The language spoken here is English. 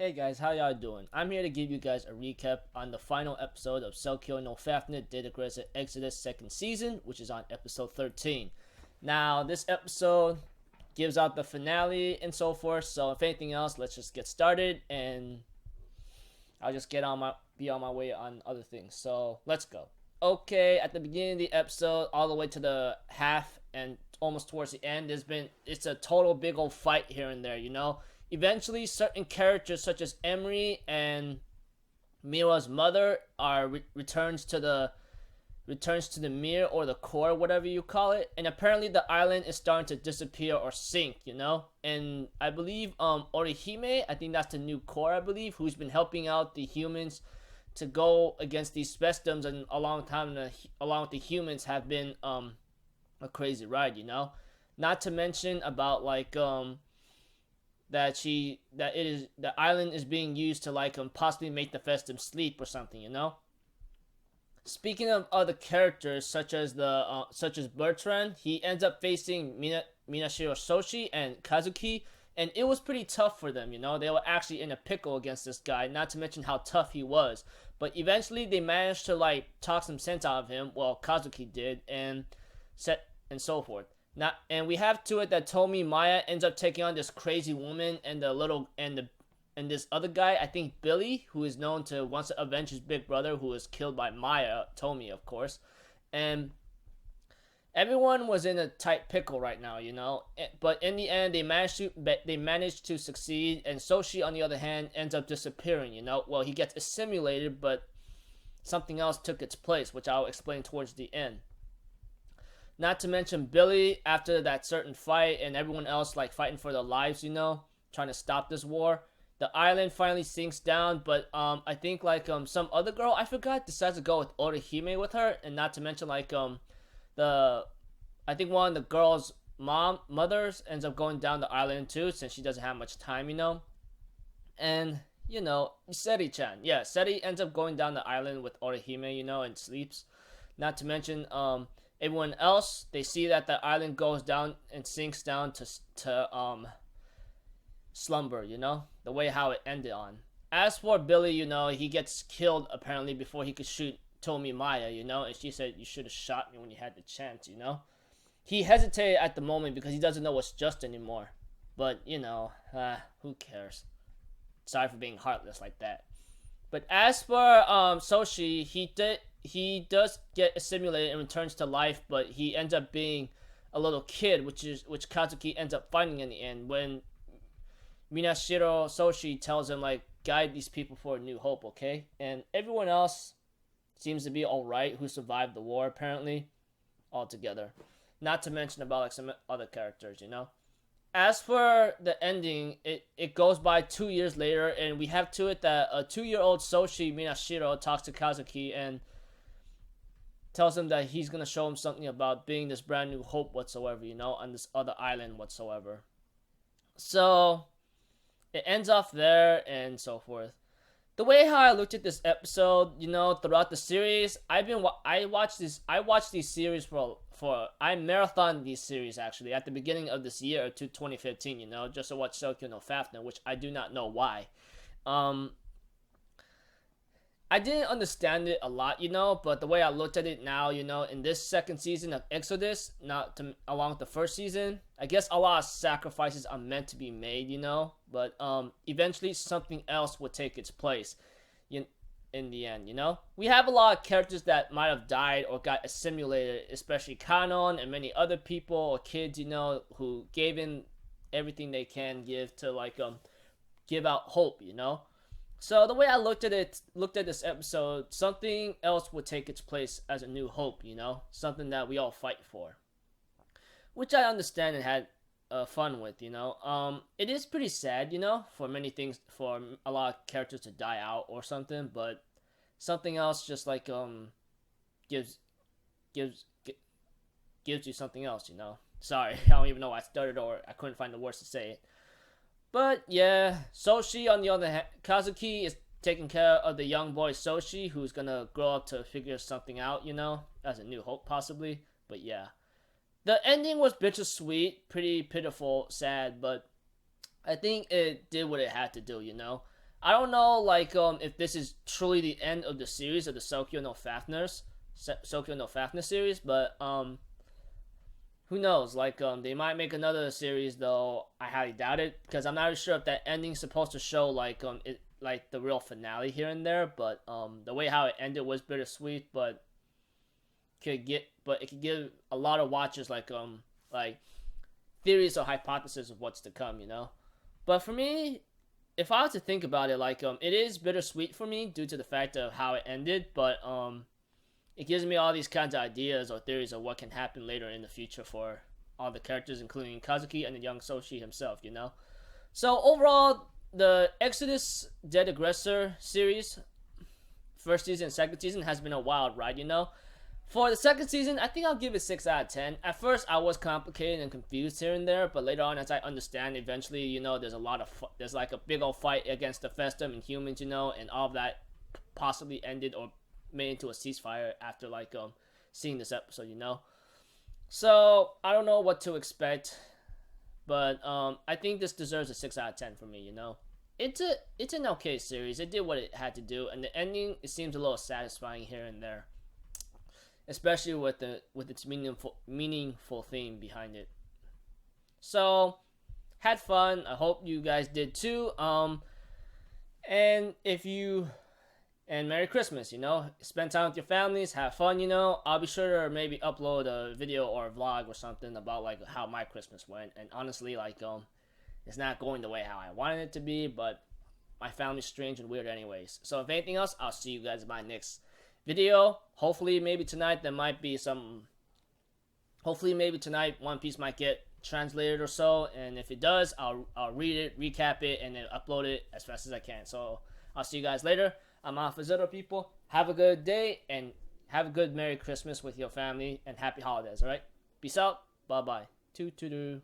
Hey guys, how y'all doing? I'm here to give you guys a recap on the final episode of Soukyuu no Fafner did Aggressor Exodus second season, which is on episode 13. Now, this episode gives out the finale and so forth, so if anything else, let's just get started and I'll just be on my way on other things. So, let's go. Okay, at the beginning of the episode, all the way to the half and almost towards the end, it's a total big old fight here and there, you know? Eventually, certain characters such as Emery and Mira's mother returns to the mirror or the core, whatever you call it. And apparently, the island is starting to disappear or sink, you know. And I believe Orihime, I think that's the new core, I believe, who's been helping out the humans to go against these spectrums, and along with the humans have been a crazy ride, you know. Not to mention about like the island is being used to like possibly make the Festum sleep or something, you know. Speaking of other characters such as Bertrand, he ends up facing Minashiro Soshi and Kazuki, and it was pretty tough for them, you know. They were actually in a pickle against this guy, not to mention how tough he was. But eventually they managed to like talk some sense out of him, well, Kazuki did, and so forth. And we have to it that Tomi Maya ends up taking on this crazy woman and this other guy, I think Billy, who is known to wants to avenge his big brother who was killed by Maya, Tomi of course. And everyone was in a tight pickle right now, you know. But in the end, they managed to succeed, and Soshi on the other hand ends up disappearing, you know. Well, he gets assimilated, but something else took its place, which I'll explain towards the end. Not to mention Billy, after that certain fight and everyone else like fighting for their lives, you know, trying to stop this war. The island finally sinks down, but I think like some other girl, I forgot, decides to go with Orihime with her, and not to mention like I think one of the girl's mothers ends up going down the island too, since she doesn't have much time, you know. And you know, Seri-chan, yeah, Seri ends up going down the island with Orihime, you know, and sleeps. Not to mention everyone else, they see that the island goes down and sinks down to slumber, you know, the way how it ended on. As for Billy, you know, he gets killed apparently before he could shoot Tomi Maya, you know, and she said, "You should have shot me when you had the chance," you know. He hesitated at the moment because he doesn't know what's just anymore. But, you know, who cares? Sorry for being heartless like that. But as for Soshi, he does get assimilated and returns to life, but he ends up being a little kid, which Kazuki ends up finding in the end when Minashiro Soshi tells him like, guide these people for a new hope, okay? And everyone else seems to be alright who survived the war apparently altogether. Not to mention about like some other characters, you know. As for the ending, it goes by 2 years later, and we have to it that a 2-year-old Soshi Minashiro talks to Kazuki and tells him that he's gonna show him something about being this brand new hope whatsoever, you know, on this other island whatsoever. So it ends off there and so forth. The way how I looked at this episode, you know, throughout the series, I watched these series I marathoned these series actually at the beginning of this year to 2015, you know, just to watch Soukyuu no Fafner, which I do not know why. I didn't understand it a lot, you know, but the way I looked at it now, you know, in this second season of Exodus, along with the first season, I guess a lot of sacrifices are meant to be made, you know, but eventually something else would take its place in the end, you know. We have a lot of characters that might have died or got assimilated, especially Kanon and many other people or kids, you know, who gave in everything they can give to like give out hope, you know. So the way I looked at this episode, something else would take its place as a new hope, you know, something that we all fight for, which I understand and had fun with, you know. It is pretty sad, you know, for many things, for a lot of characters to die out or something, but something else just like gives you something else, you know. Sorry, I don't even know why I started or I couldn't find the words to say it. But yeah, Soshi on the other hand, Kazuki is taking care of the young boy Soshi, who's gonna grow up to figure something out, you know, as a new hope possibly. But yeah, the ending was bittersweet, pretty pitiful, sad, but I think it did what it had to do, you know. I don't know like if this is truly the end of the series of the Soukyuu no Fafner series, but who knows? Like they might make another series though. I highly doubt it because I'm not sure if that ending's supposed to show like like the real finale here and there. But the way how it ended was bittersweet, but it could give a lot of watchers like theories or hypotheses of what's to come, you know. But for me, if I was to think about it, like it is bittersweet for me due to the fact of how it ended, but it gives me all these kinds of ideas or theories of what can happen later in the future for all the characters, including Kazuki and the young Soshi himself, you know. So overall, the Exodus Dead Aggressor series, first season and second season, has been a wild ride, you know. For the second season, I think I'll give it 6 out of 10. At first, I was complicated and confused here and there, but later on, as I understand, eventually, you know, there's like a big old fight against the Festum and humans, you know, and all of that possibly ended or made into a ceasefire after like seeing this episode, you know. So I don't know what to expect, but I think this deserves a 6 out of 10 for me, you know. It's an okay series. It did what it had to do, and the ending, it seems a little satisfying here and there, especially with its meaningful theme behind it. So had fun. I hope you guys did too. And Merry Christmas, you know. Spend time with your families, have fun, you know. I'll be sure to maybe upload a video or a vlog or something about like how my Christmas went. And honestly, like it's not going the way how I wanted it to be, but my family's strange and weird anyways. So if anything else, I'll see you guys in my next video. Hopefully maybe tonight there might be some, hopefully maybe tonight One Piece might get translated or so, and if it does, I'll read it, recap it, and then upload it as fast as I can. So I'll see you guys later. I'm off for Zero, people. Have a good day and have a good Merry Christmas with your family and Happy Holidays, alright? Peace out. Bye-bye. Toot-toot-doo.